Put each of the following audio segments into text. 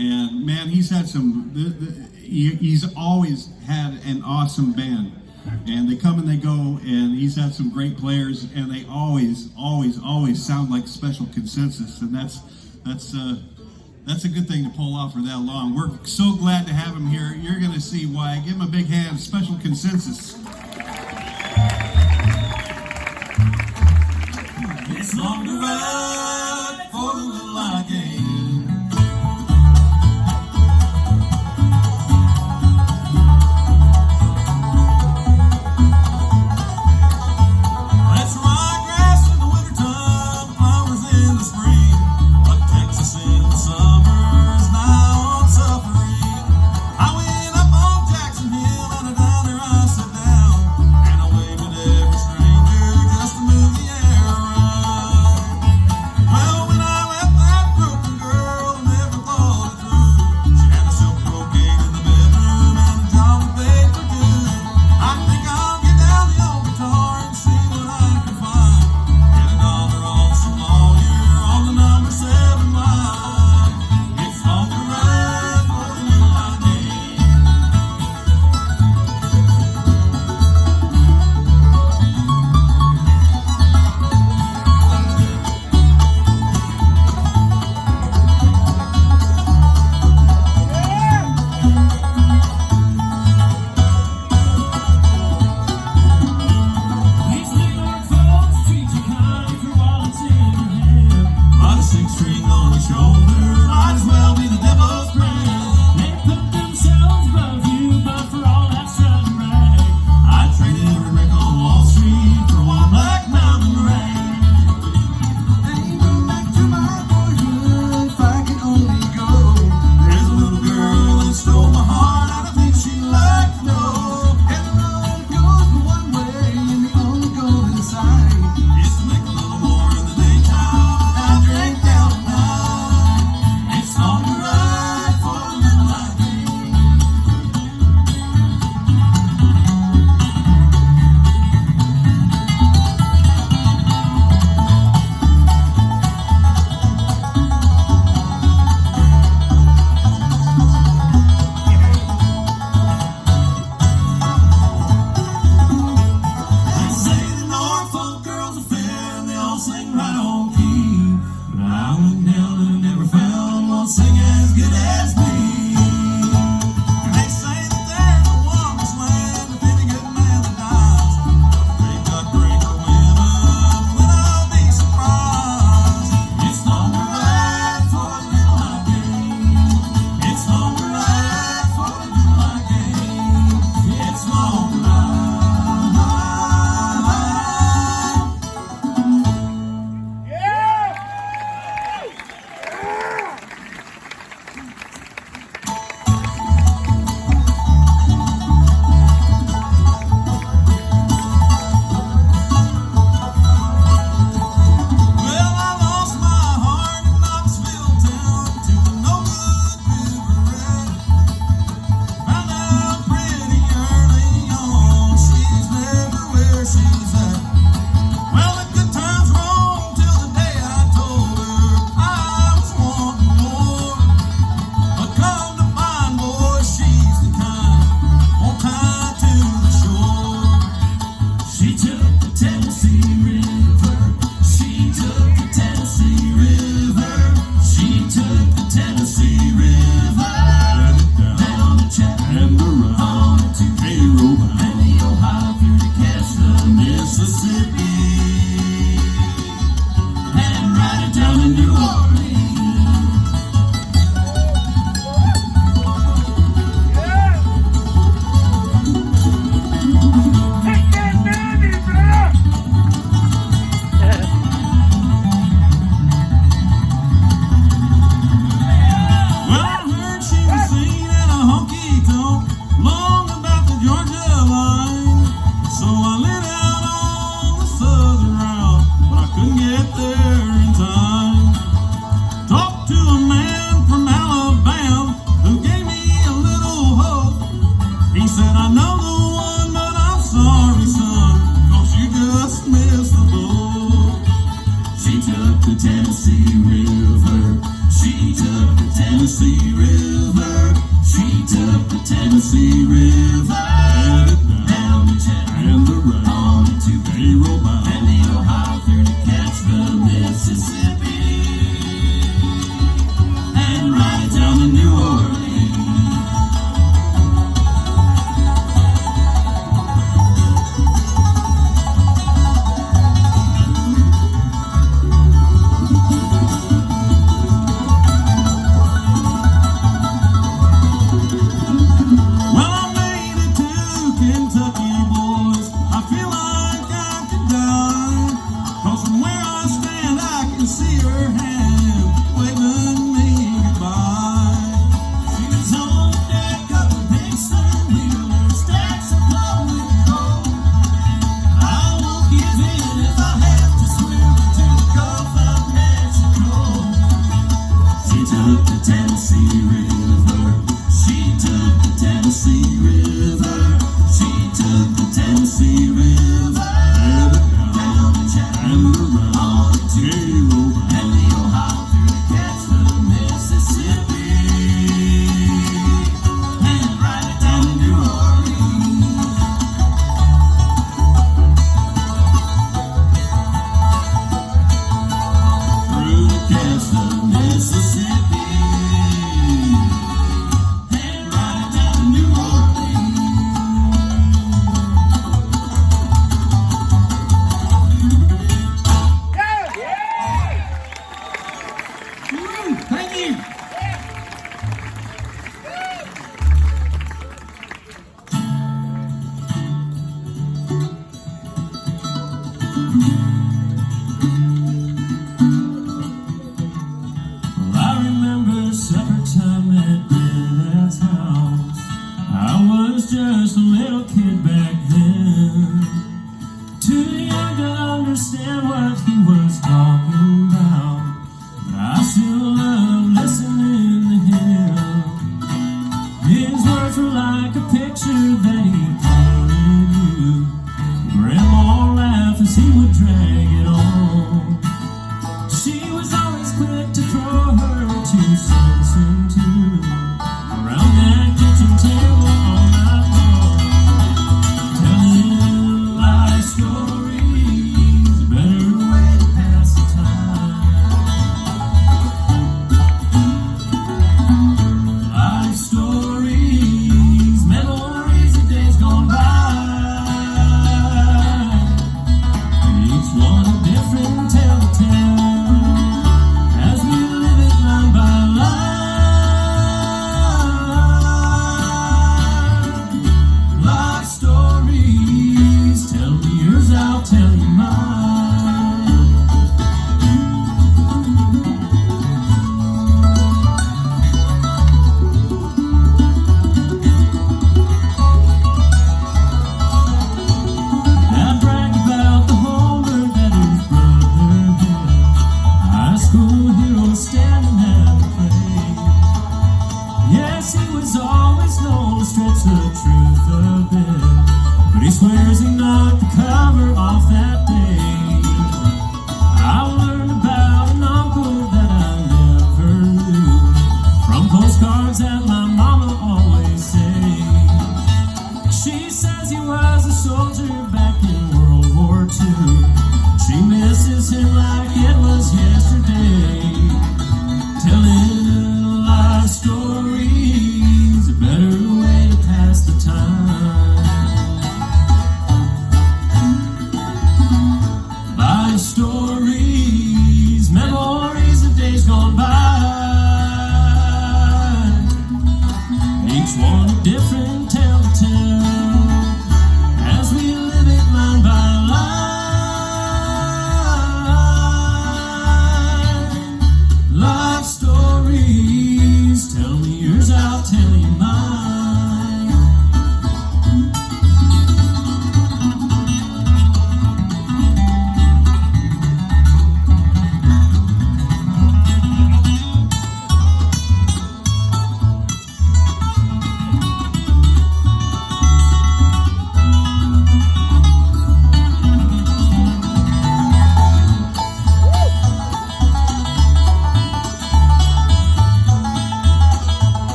and man, he's had some. He's always had an awesome band, and they come and they go, and he's had some great players, and they always sound like Special Concensus, and that's a good thing to pull off for that long. We're so glad to have him here. You're going to see why. Give him a big hand, Special Concensus. It's long to ride for the little I gain. Let's ride grass in the wintertime, flowers in the spring, like Texas in the summers, now on suffering. I went up on Jackson Hill and down there I sat down, and I waved at every stranger just to move the air around. Well, when I left that broken girl, I never thought it through. She had a silk brocade in the bedroom and a job that paid for good. I think I'll get down the old guitar and see what I can find. Get $1 on some lawyer on the number 7 line. It's long to ride for the little I gain. These New York folks treat you kind for all it's in your hand. Got a 6-string on your shoulder, might as well be the devil's friend. They put themselves above you, but for all that strut and brag, I'd trade every wreck on Wall Street for one black mountain rag. Ain't going back to my boyhood if I could only go. There's a little girl that stole my heart, and I think she'd like to know. And the road goes but one way, and the only goal inside is to make a little more in the daytime. I drink down at night. It's long to ride for the little I gain. They say the Norfolk girls are fair and they all sing right on key, but I went down and never found one sing as good as me. They say that there's a wondrous land if any good man that dies, big duck breaker women, then I'll be surprised. It's long to ride for the little I gain. It's long to ride for the little I gain. It's long to ride. Tennessee River, headed down to Chattanooga, and the round into they roll by, and the Ohio through to catch the Mississippi, and ride it down to New Orleans.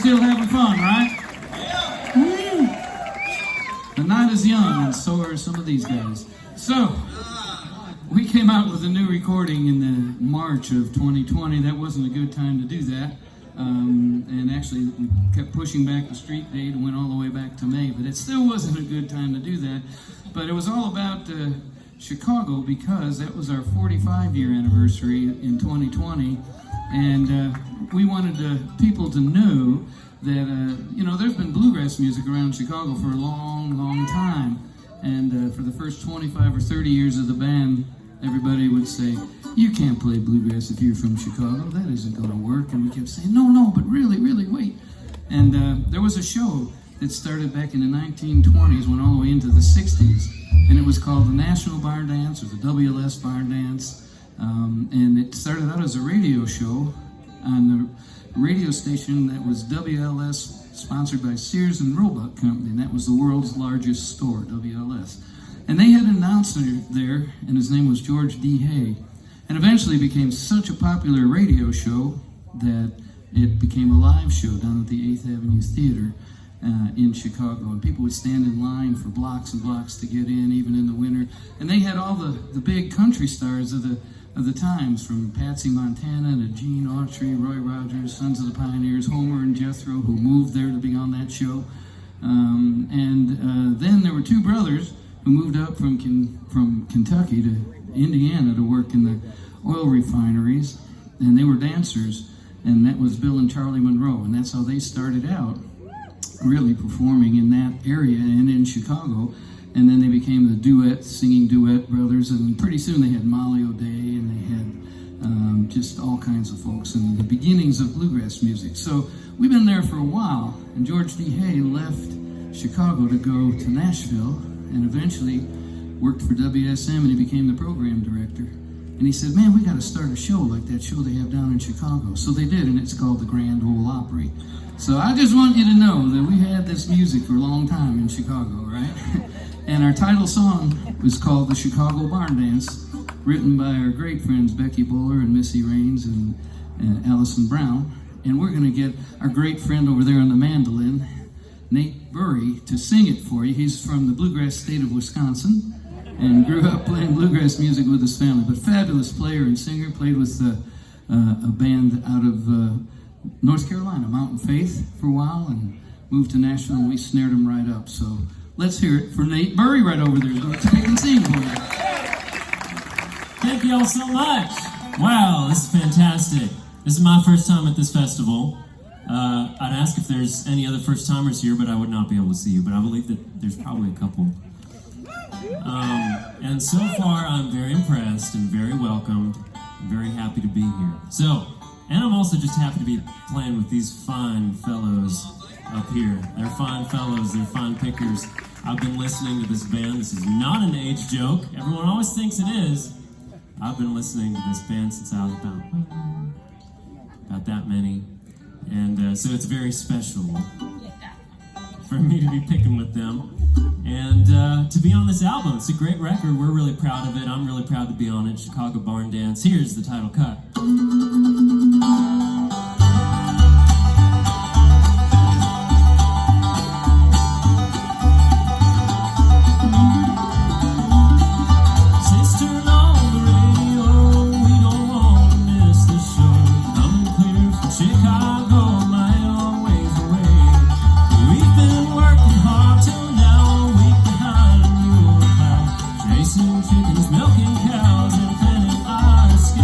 still having fun, right? Woo. The night is young, and so are some of these guys. So, we came out with a new recording in the March of 2020. That wasn't a good time to do that. And actually, we kept pushing back the street date and went all the way back to May, but it still wasn't a good time to do that. But it was all about Chicago, because that was our 45-year anniversary in 2020, and we wanted people to know that, there's been bluegrass music around Chicago for a long, long time, and for the first 25 or 30 years of the band, everybody would say, "You can't play bluegrass if you're from Chicago, that isn't going to work," and we kept saying, no, but really, wait. And there was a show that started back in the 1920s, went all the way into the 60s, and it was called the National Barn Dance, or the WLS Barn Dance, and it started out as a radio show on the radio station that was WLS, sponsored by Sears and Roebuck Company, and that was the world's largest store, WLS. And they had an announcer there, and his name was George D. Hay, and eventually became such a popular radio show that it became a live show down at the 8th Avenue Theater in Chicago, and people would stand in line for blocks and blocks to get in, even in the winter. And they had all the big country stars of the times, from Patsy Montana to Gene Autry, Roy Rogers, Sons of the Pioneers, Homer and Jethro, who moved there to be on that show. Then there were two brothers who moved up from Kentucky to Indiana to work in the oil refineries, and they were dancers, and that was Bill and Charlie Monroe, and that's how they started out, really performing in that area and in Chicago. And then they became the singing duet brothers, and pretty soon they had Molly O'Day, and they had just all kinds of folks, and the beginnings of bluegrass music. So we've been there for a while, and George D. Hay left Chicago to go to Nashville, and eventually worked for WSM, and he became the program director. And he said, "Man, we got to start a show like that show they have down in Chicago." So they did, and it's called the Grand Ole Opry. So I just want you to know that we had this music for a long time in Chicago, right? And our title song was called the Chicago Barn Dance, written by our great friends Becky Bowler and Missy Raines and Allison Brown. And we're going to get our great friend over there on the mandolin, Nate Burry, to sing it for you. He's from the bluegrass state of Wisconsin and grew up playing bluegrass music with his family, but fabulous player and singer. Played with a band out of North Carolina, Mountain Faith, for a while, and moved to Nashville, and we snared him right up. So let's hear it for Nate Burry right over there. Go take and sing for you. Thank you all so much. Wow, this is fantastic. This is my first time at this festival. I'd ask if there's any other first-timers here, but I would not be able to see you, but I believe that there's probably a couple. And so far, I'm very impressed and very welcomed. I'm very happy to be here. So, and I'm also just happy to be playing with these fine fellows up here. They're fine fellows, they're fine pickers. I've been listening to this band. This is not an age joke. Everyone always thinks it is. I've been listening to this band since I was about that many. And so it's very special for me to be picking with them. And to be on this album. It's a great record. We're really proud of it. I'm really proud to be on it. Chicago Barn Dance. Here's the title cut. Chickens, milking cows, and planning our escape.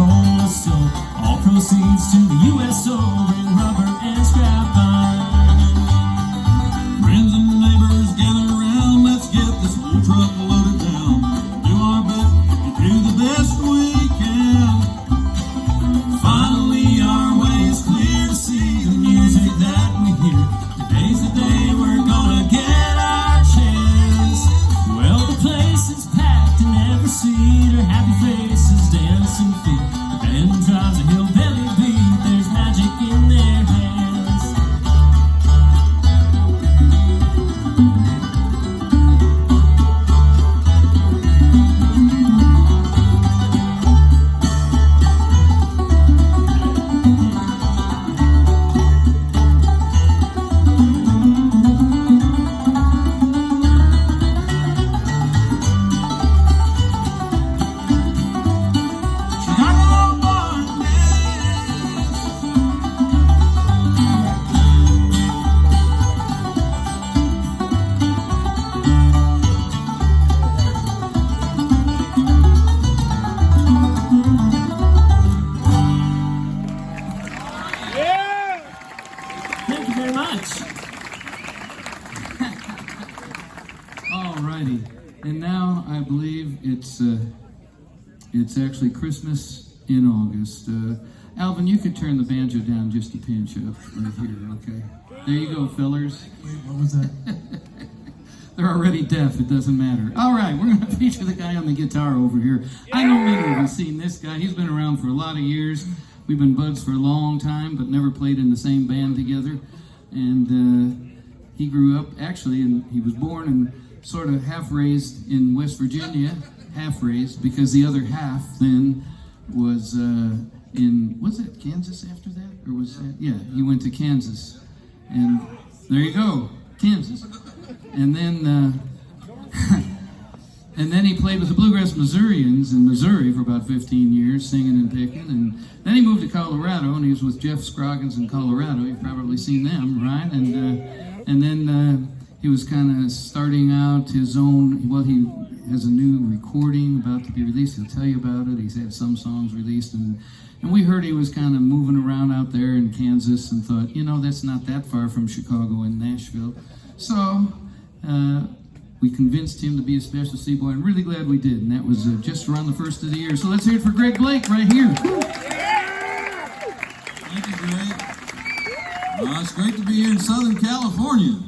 coal is sold. All proceeds to the USO. Bring rubber and scrap iron. Friends and neighbors gather around. Let's get this old truck loaded down. Do our best to do the best we can. Finally our way is clear to see the music that we hear. Today's the day we're gonna get our chance. Well, the place is packed in every seat are happy faces, dancing feet. The band drives a hillbilly beat. There's magic in their hands. Thank you very much. Alrighty, and now I believe it's actually Christmas in August. Alvin, you could turn the banjo down just a pinch up right here, okay? There you go, fellers. Wait, what was that? They're already deaf, it doesn't matter. All right, we're going to feature the guy on the guitar over here. I know many of you have seen this guy. He's been around for a lot of years. We've been buds for a long time, but never played in the same band together. And he grew up, actually, and he was born and sort of half-raised in West Virginia, half-raised, because the other half then was was it Kansas after that? Or was that, yeah, he went to Kansas. And there you go, Kansas. And then and then he played with the Bluegrass Missourians in Missouri for about 15 years, singing and picking. And then he moved to Colorado, and he was with Jeff Scroggins in Colorado. You've probably seen them, right? And then he was kind of starting out his own. Well, he has a new recording about to be released. He'll tell you about it. He's had some songs released, and we heard he was kind of moving around out there in Kansas, and thought, that's not that far from Chicago and Nashville. So we convinced him to be a special C-boy, and really glad we did. And that was just around the first of the year. So let's hear it for Greg Blake right here. Thank you, Greg. It's great to be here in Southern California.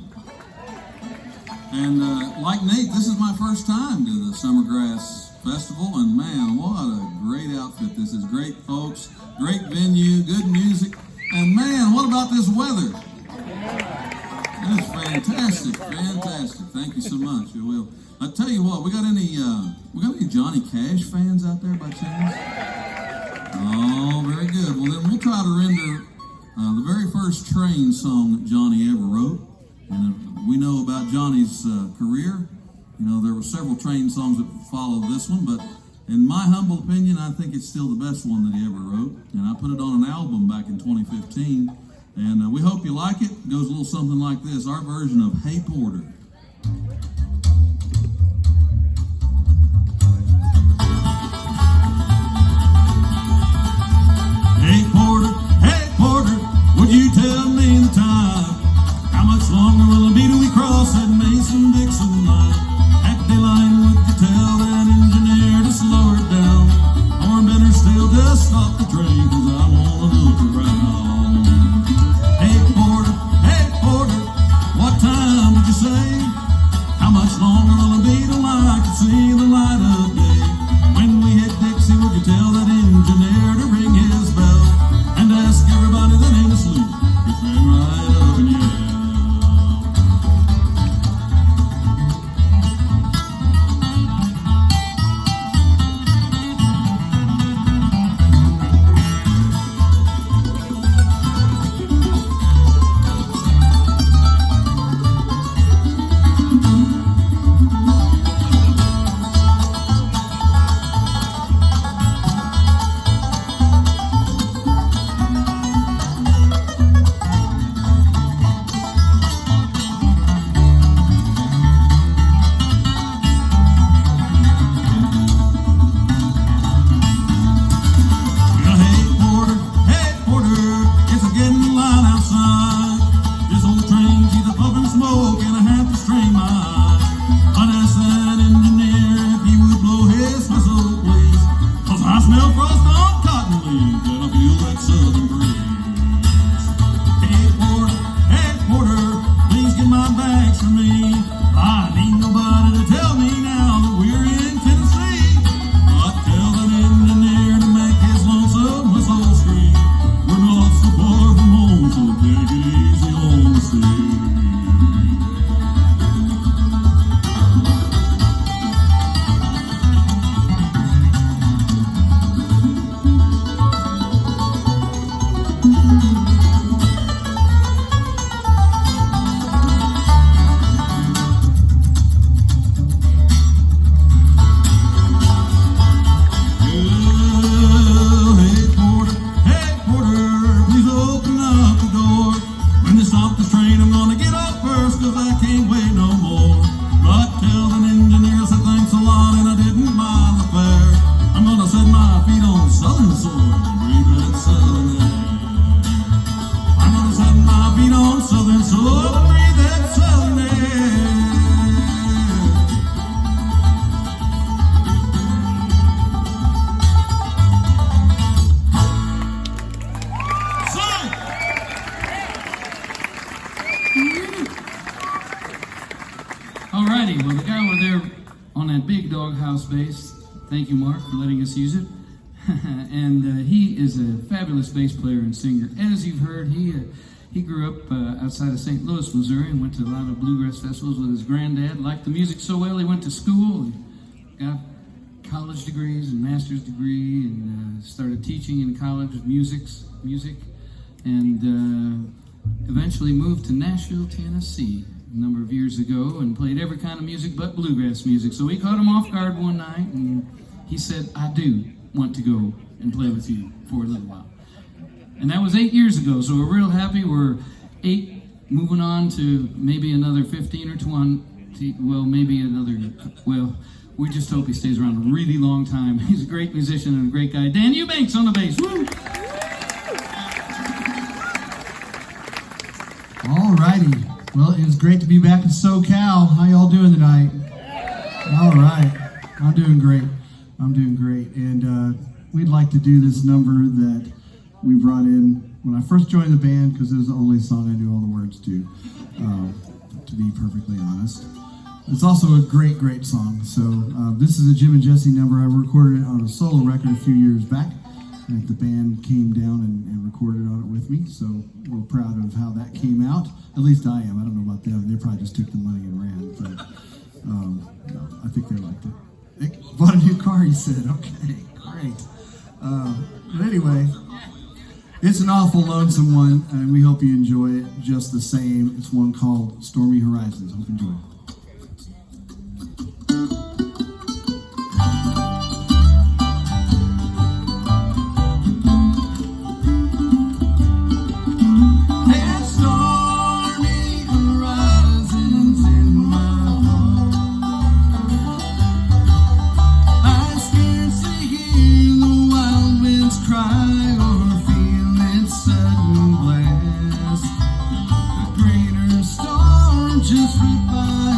And like Nate, this is my first time to the SUMMERGRASS Festival, and man, what a great outfit this is. Great folks, great venue, good music, and man, what about this weather? It is fantastic, fantastic. Thank you so much. You will. I tell you what, we got any Johnny Cash fans out there by chance? Oh, very good. Well, then we'll try to render the very first train song that Johnny ever wrote. And we know about Johnny's career. There were several train songs that followed this one, but in my humble opinion, I think it's still the best one that he ever wrote. And I put it on an album back in 2015. And we hope you like it. It goes a little something like this, our version of Hey Porter. Hey Porter, would you tell me the time? How much longer will it be till we cross that Mason-Dixon line? Hackday line, would you tell that engineer to slow her down? Or better still, just stop the train, 'cause I wanna look around. Hey Porter, what time did you say? How much longer will it be till I can see the light of day? When we hit Dixie, would you tell that engineer to ring his bell? And ask everybody that ain't asleep, to stand right up and yell. while we're there on that big doghouse bass, thank you, Mark, for letting us use it. And he is a fabulous bass player and singer. As you've heard, he grew up outside of St. Louis, Missouri, and went to a lot of bluegrass festivals with his granddad. Liked the music so well, he went to school and got college degrees and master's degree, and started teaching in college of music, and eventually moved to Nashville, Tennessee a number of years ago, and played every kind of music but bluegrass music. So we caught him off guard one night, and he said, "I do want to go and play with you for a little while." And that was 8 years ago, so we're real happy. We're 8, moving on to maybe another 15 or 20, well, maybe another, well, we just hope he stays around a really long time. He's a great musician and a great guy. Dan Eubanks on the bass. Woo! All righty. Well, it was great to be back in SoCal. How y'all doing tonight? All right. I'm doing great. And we'd like to do this number that we brought in when I first joined the band, because it was the only song I knew all the words to be perfectly honest. It's also a great, great song. So this is a Jim and Jesse number. I recorded it on a solo record a few years back. And the band came down and recorded on it with me. So we're proud of how that came out. At least I am. I don't know about them. They probably just took the money and ran. But no, I think they liked it. They bought a new car, he said. Okay, great. But anyway, it's an awful lonesome one, and we hope you enjoy it just the same. It's one called Stormy Horizons. Hope you enjoy it. Just rip by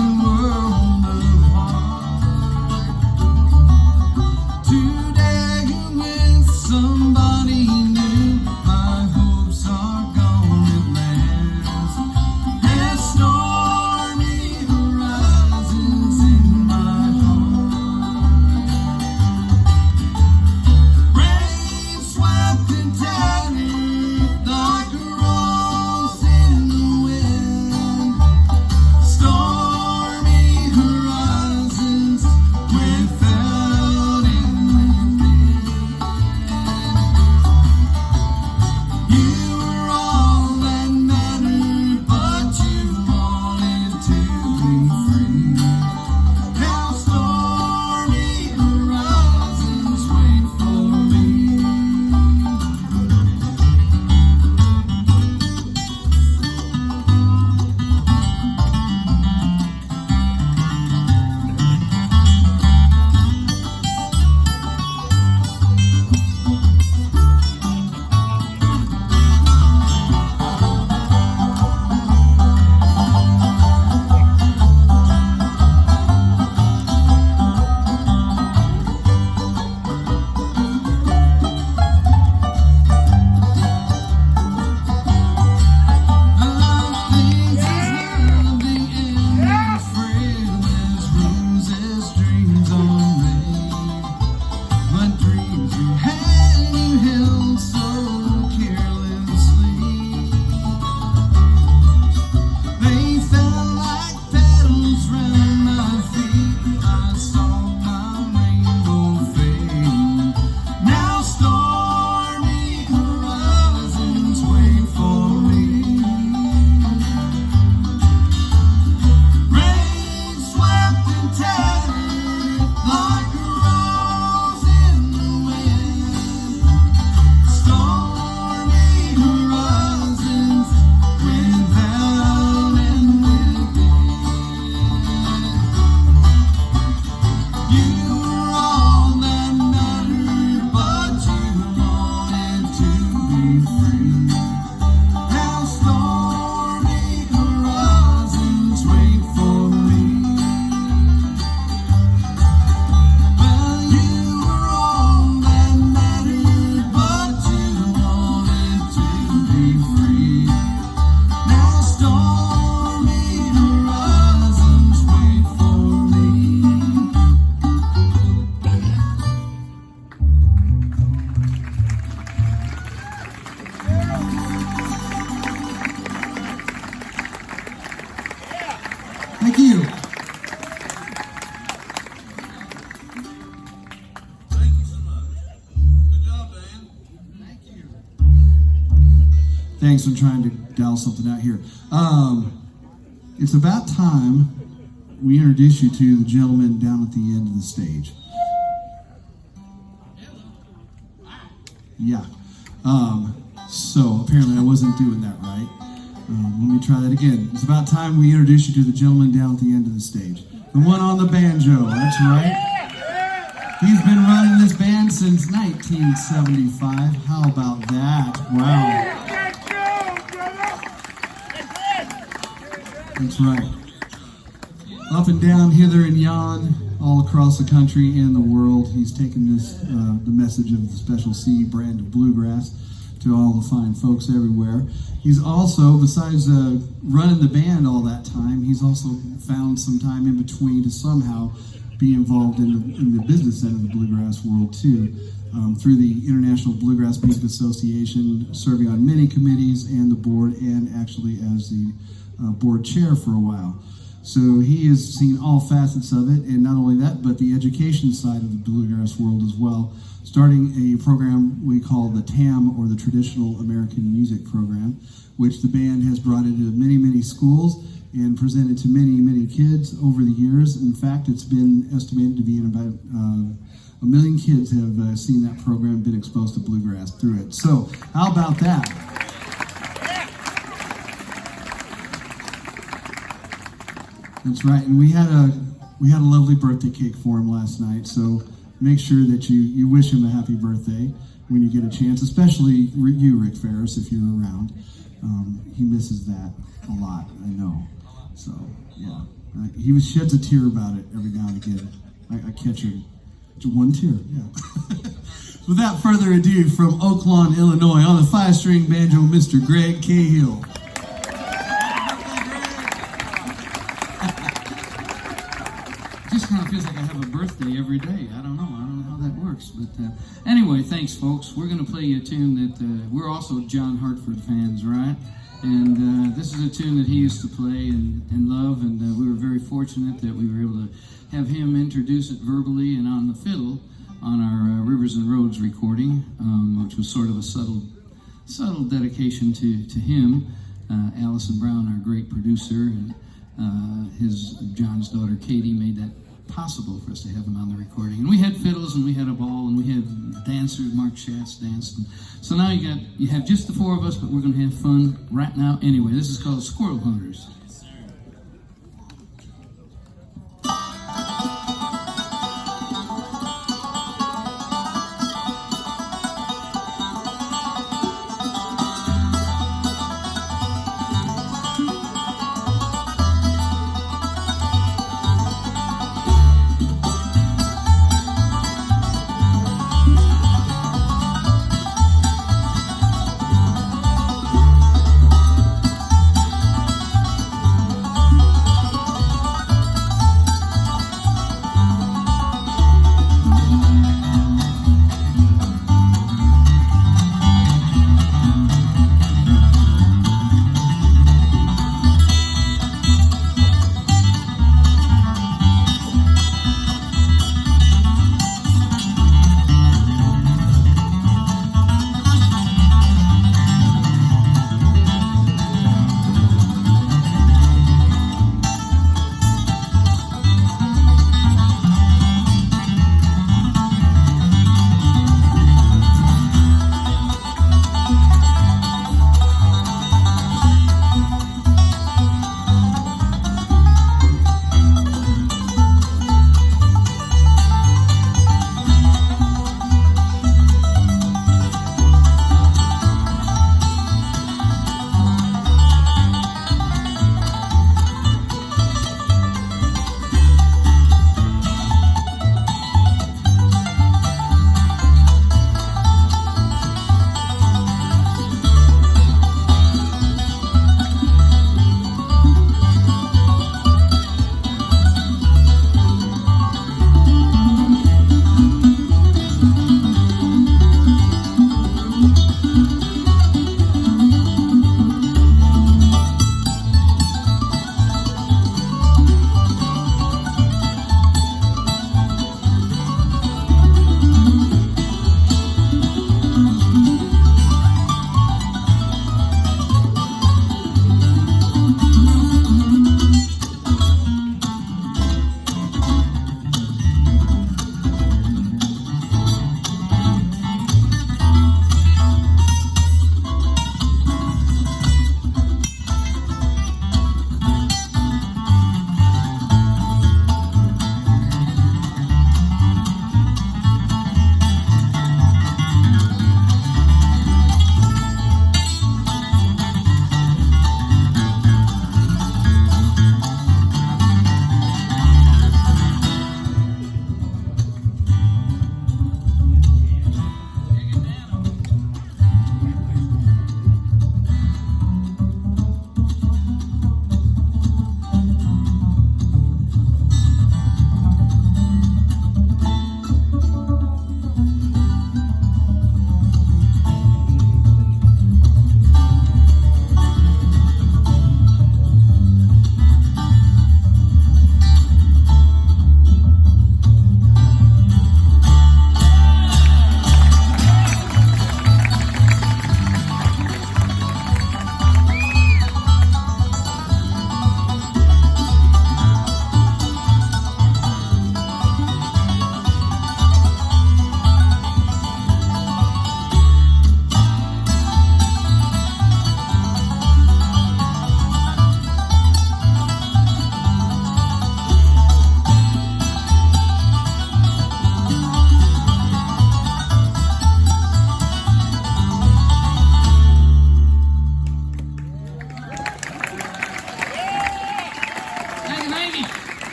Thanks, I'm trying to dial something out here. It's about time we introduce you to the gentleman down at the end of the stage. Yeah. So apparently I wasn't doing that right. Let me try that again. It's about time we introduce you to the gentleman down at the end of the stage. The one on the banjo, that's right. He's been running this band since 1975. How about that? Wow. That's right. Up and down, hither and yon, all across the country and the world, he's taken this, the message of the Special C brand of bluegrass to all the fine folks everywhere. He's also, besides running the band all that time, he's also found some time in between to somehow be involved in the business end of the bluegrass world too, through the International Bluegrass Music Association, serving on many committees and the board, and actually as the board chair for a while. So he has seen all facets of it, and not only that, but the education side of the bluegrass world as well, starting a program we call the TAM, or the Traditional American Music Program, which the band has brought into many, many schools and presented to many, many kids over the years. In fact, it's been estimated to be in about 1 million kids have seen that program, been exposed to bluegrass through it. So how about that? That's right, and we had a lovely birthday cake for him last night. So make sure that you wish him a happy birthday when you get a chance, especially you, Rick Ferris, if you're around. He misses that a lot, I know. So yeah, he sheds a tear about it every now and again. I catch him, one tear. Yeah. Without further ado, from Oak Lawn, Illinois, on the 5-string banjo, Mr. Greg Cahill. Just kind of feels like I have a birthday every day. I don't know how that works. But anyway, thanks, folks. We're going to play you a tune that we're also John Hartford fans, right? And this is a tune that he used to play and love, and we were very fortunate that we were able to have him introduce it verbally and on the fiddle on our Rivers and Roads recording, which was sort of a subtle dedication to him. Allison Brown, our great producer, and John's daughter Katie made that possible for us to have him on the recording. And we had fiddles, and we had a ball, and we had dancers. Mark Schatz danced. And so now you have just the 4 of us, but we're going to have fun right now anyway. This is called Squirrel Hunters.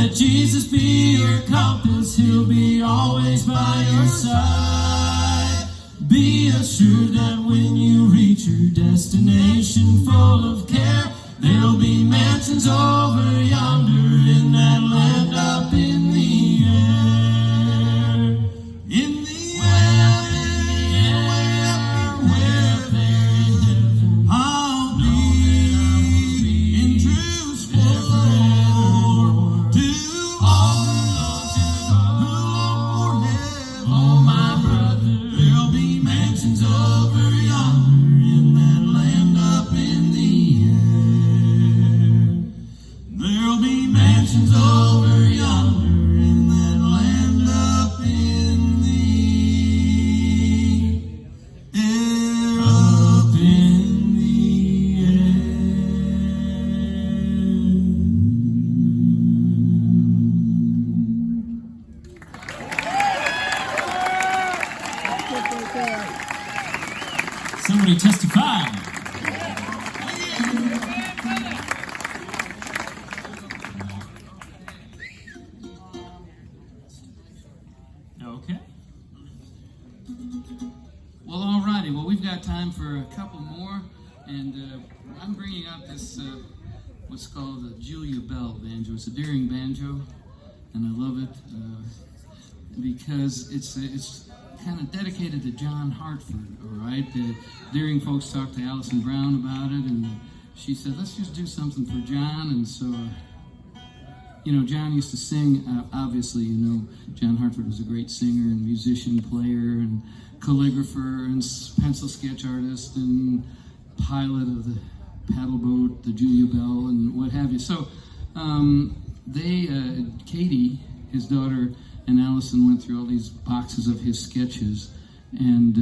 Let Jesus be your compass, he'll be always by your side. Be assured that when you reach your destination full of care, there'll be mansions over yonder in that land up in the air. In the air, where there in heaven, I'll be in true splendor to all who long for heaven. Oh, my brother, there'll be mansions over yonder in that land up in the air. There'll be mansions over yonder in that land up in the air. Up in the air. Somebody testify. Okay. Well, alrighty. Well, we've got time for a couple more, and I'm bringing out this what's called the Julia Bell banjo. It's a Deering banjo, and I love it because it's kind of dedicated to John Hartford. All right, the Deering folks talked to Allison Brown about it, and she said, "Let's just do something for John." And so. You know, John used to sing, obviously, you know, John Hartford was a great singer and musician, player, and calligrapher, and pencil sketch artist, and pilot of the paddle boat, the Julia Bell, and what have you. So, Katie, his daughter, and Allison went through all these boxes of his sketches, and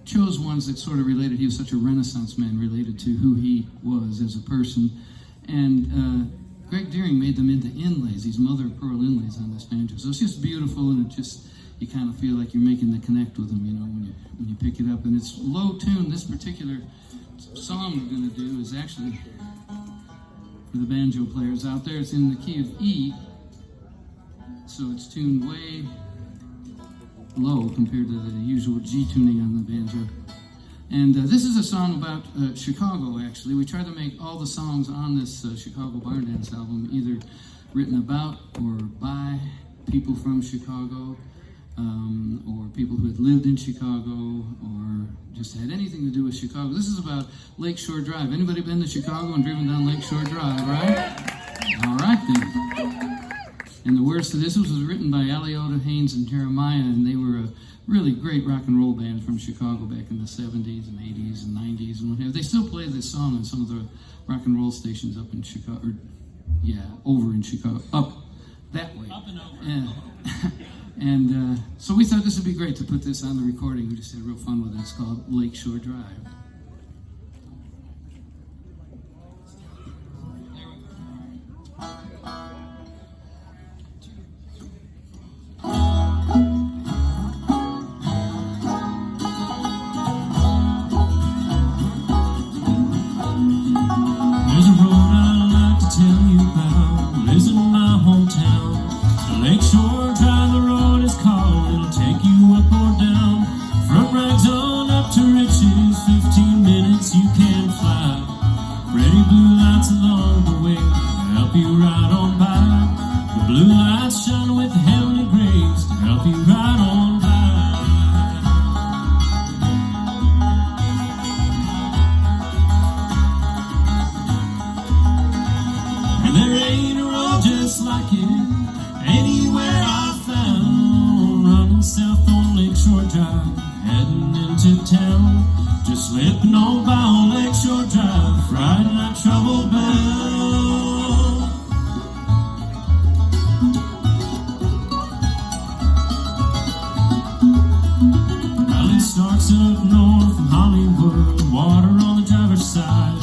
chose ones that sort of related. He was such a Renaissance man, related to who he was as a person, and Greg Deering made them into inlays, these mother of pearl inlays on this banjo. So it's just beautiful, and it just, you kind of feel like you're making the connect with them, you know, when you pick it up. And it's low tune. This particular song we're going to do is actually, for the banjo players out there, it's in the key of E. So it's tuned way low compared to the usual G tuning on the banjo. And this is a song about Chicago, actually. We try to make all the songs on this Chicago Barn Dance album either written about or by people from Chicago, or people who had lived in Chicago, or just had anything to do with Chicago. This is about Lakeshore Drive. Anybody been to Chicago and driven down Lakeshore Drive, right? All right, then. And the words to this was written by Aliota, Haynes, and Jeremiah, and they were a really great rock and roll band from Chicago back in the 70s and 80s and 90s and what have you. They still play this song on some of the rock and roll stations up in Chicago, over in Chicago, up that way. Up and over. And so we thought this would be great to put this on the recording. We just had real fun with it. It's called Lakeshore Drive. Lakeshore Drive, the road is called, it'll take you up or down. From Rags on up to Riches, 15 minutes you can fly. Pretty blue lights along the way to help you ride on by. The blue lights shine with heavenly grace to help you ride on by. And there ain't a road just like it anywhere I found, running south on Lakeshore Drive, heading into town, just slipping on by on Lakeshore Drive, riding that trouble bound. Valley starts up north from Hollywood, water on the driver's side,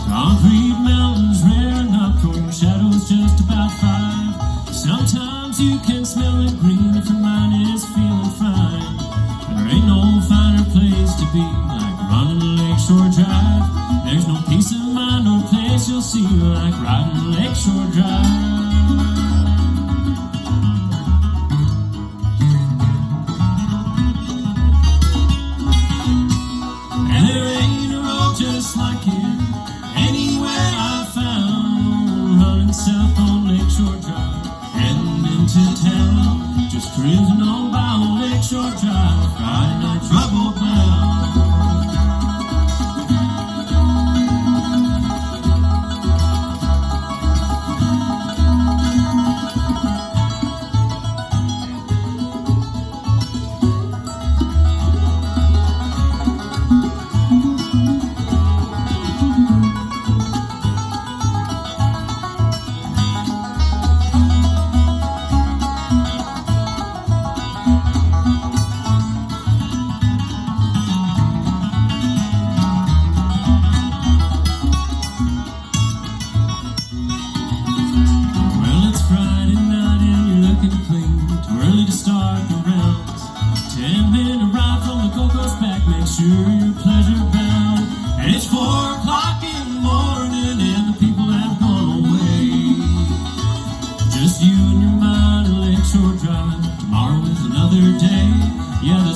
concrete mountains rearing up, cold shadows just about 5. Sometimes you can smell the green if your mind is feeling fine. There ain't no finer place to be like running Lakeshore Drive. There's no peace of mind or place you'll see like riding Lakeshore Drive. into town, just cruising on by on Lakeshore Drive, Friday night trouble bound.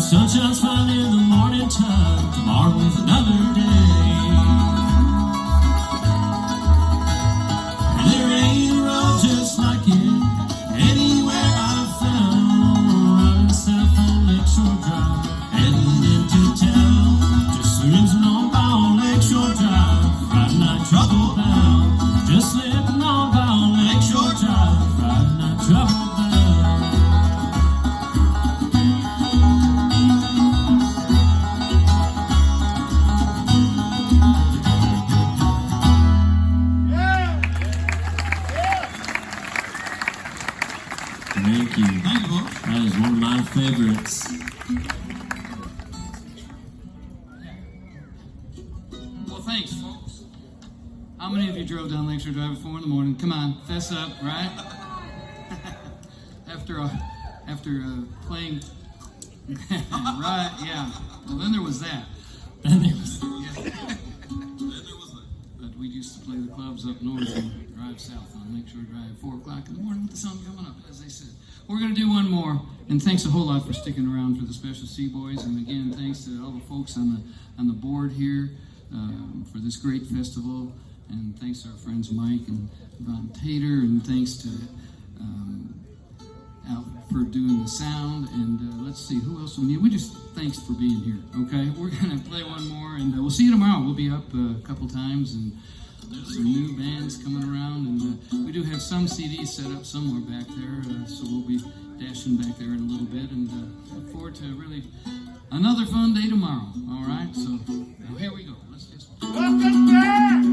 Sunshine's fine in the morning time. Tomorrow is another day. And there ain't a road just like it anywhere I've found. Running south on Lakeshore Drive, heading into town. Just cruising on by on Lakeshore Drive, Friday night trouble bound. Just slipping on by on Lakeshore Drive, Friday night trouble bound. Thank you. Thank you, folks. That is one of my favorites. Well, thanks, folks. How many of you drove down Lakeshore Drive at 4 in the morning? Come on, fess up, right? after playing, right? Yeah. Well, then there was that. And there was But we used to play the clubs up north and drive south on Lakeshore Drive at 4 o'clock in the morning with the sun coming up, as they said. We're going to do one more, and thanks a whole lot for sticking around for the Special Sea Boys, and again, thanks to all the folks on the board here for this great festival, and thanks to our friends Mike and Von Tater, and thanks to Al for doing the sound, and let's see, who else we need? Thanks for being here, okay? We're going to play one more, and we'll see you tomorrow. We'll be up a couple times, and there's some new bands coming around, and we do have some CDs set up somewhere back there, so we'll be dashing back there in a little bit, and look forward to really another fun day tomorrow, all right? So, now here we go. Let's just... Welcome back!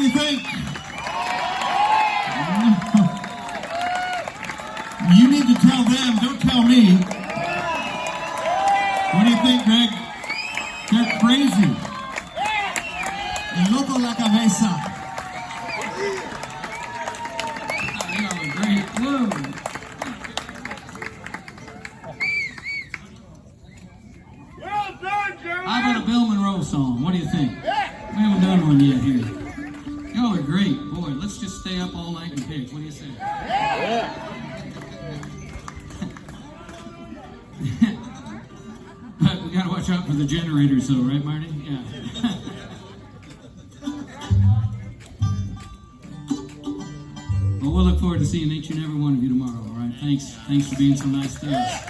you think? You need to tell them, don't tell me. What do you think, Greg? They're crazy. El loco la cabeza. Y'all are great. Whoa. How about a Bill Monroe song? What do you think? We haven't done one yet here. Y'all are great. Boy, let's just stay up all night and pick. What do you say? But we gotta watch out for the generators though, right, Marty? Yeah. Well, we'll look forward to seeing each and every one of you tomorrow, all right? Thanks for being so nice to us.